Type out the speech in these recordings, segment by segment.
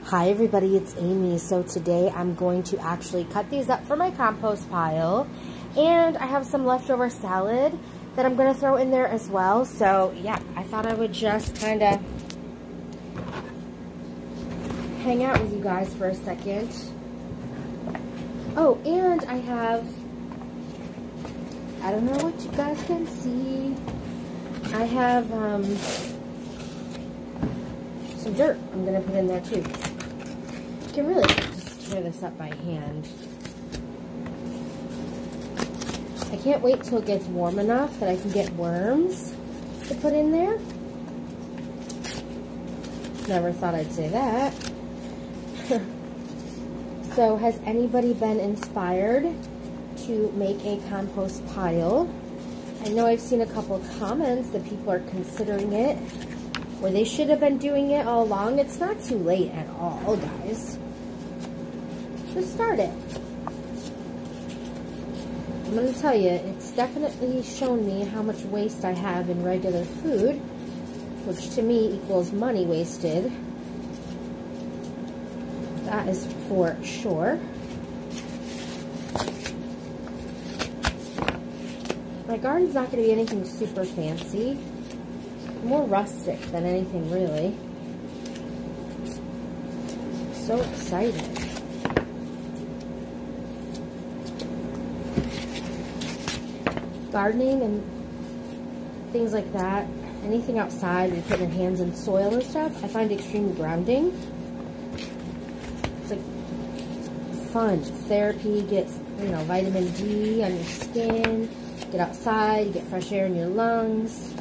Hi everybody, it's Amy. So today I'm going to actually cut these up for my compost pile, and I have some leftover salad that I'm going to throw in there as well. So yeah, I thought I would just kind of hang out with you guys for a second. Oh, and I have, I don't know what you guys can see, I have some dirt I'm going to put in there too. I can really just tear this up by hand. I can't wait till it gets warm enough that I can get worms to put in there. Never thought I'd say that. So has anybody been inspired to make a compost pile? I know I've seen a couple comments that people are considering it, or they should have been doing it all along. It's not too late at all, guys. Just start it. I'm going to tell you, it's definitely shown me how much waste I have in regular food, which to me equals money wasted. That is for sure. My garden's not going to be anything super fancy. More rustic than anything, really. So excited. Gardening and things like that, anything outside where you put your hands in soil and stuff, I find extremely grounding. It's like fun. It's therapy. Get, you know, vitamin D on your skin. Get outside, you get fresh air in your lungs.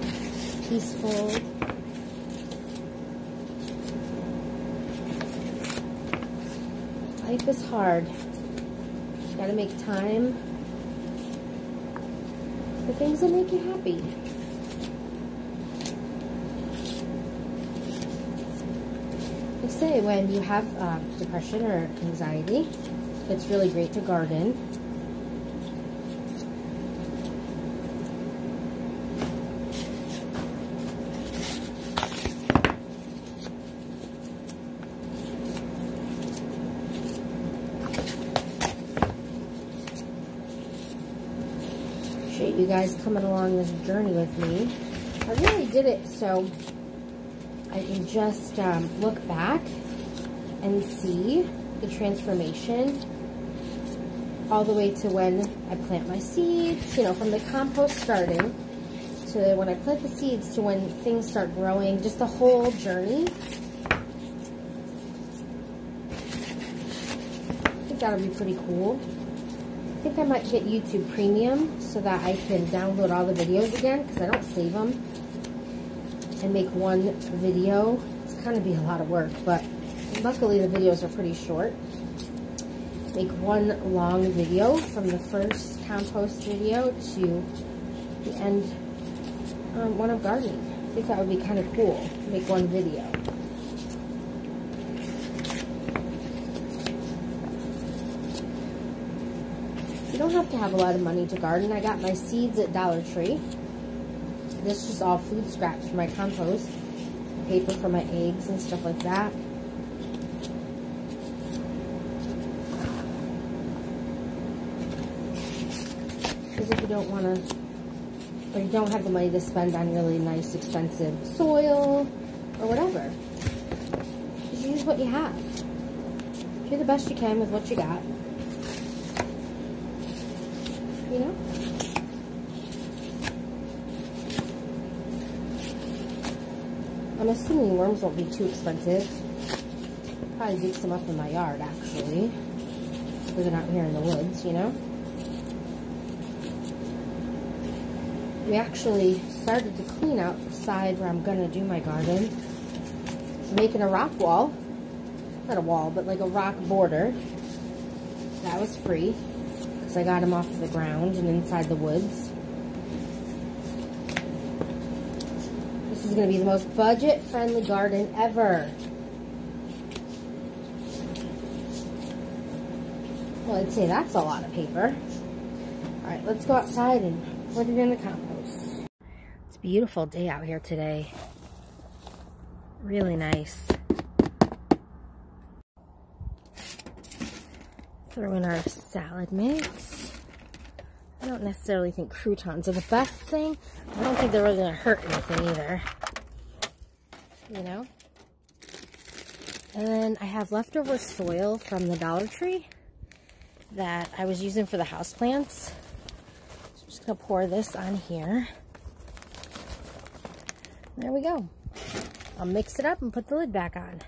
It's peaceful. Life is hard. You gotta make time for things that make you happy. They say when you have depression or anxiety, it's really great to garden. Appreciate you guys coming along this journey with me. I really did it so I can just look back and see the transformation all the way to when I plant my seeds, you know, from the compost starting to when I plant the seeds to when things start growing, just the whole journey. I think that'll be pretty cool. I think I might get YouTube Premium so that I can download all the videos again, because I don't save them, and make one video. It's kind of be a lot of work, but luckily the videos are pretty short. Make one long video from the first compost video to the end one of gardening. I think that would be kind of cool. Make one video. You don't have to have a lot of money to garden. I got my seeds at Dollar Tree. This is just all food scraps for my compost. Paper for my eggs and stuff like that. Because if you don't want to, or you don't have the money to spend on really nice, expensive soil, or whatever, just use what you have. Do the best you can with what you got. You know? I'm assuming worms won't be too expensive. Probably dig some up in my yard, actually. Living out here in the woods, you know? We actually started to clean out the side where I'm going to do my garden. I'm making a rock wall. Not a wall, but like a rock border. That was free, because I got them off of the ground and inside the woods. This is going to be the most budget-friendly garden ever. Well, I'd say that's a lot of paper. Alright, let's go outside and put it in the compost. It's a beautiful day out here today. Really nice. Throw in our salad mix. I don't necessarily think croutons are the best thing. I don't think they're really going to hurt anything either. You know? And then I have leftover soil from the Dollar Tree that I was using for the houseplants. So I'm just going to pour this on here. There we go. I'll mix it up and put the lid back on.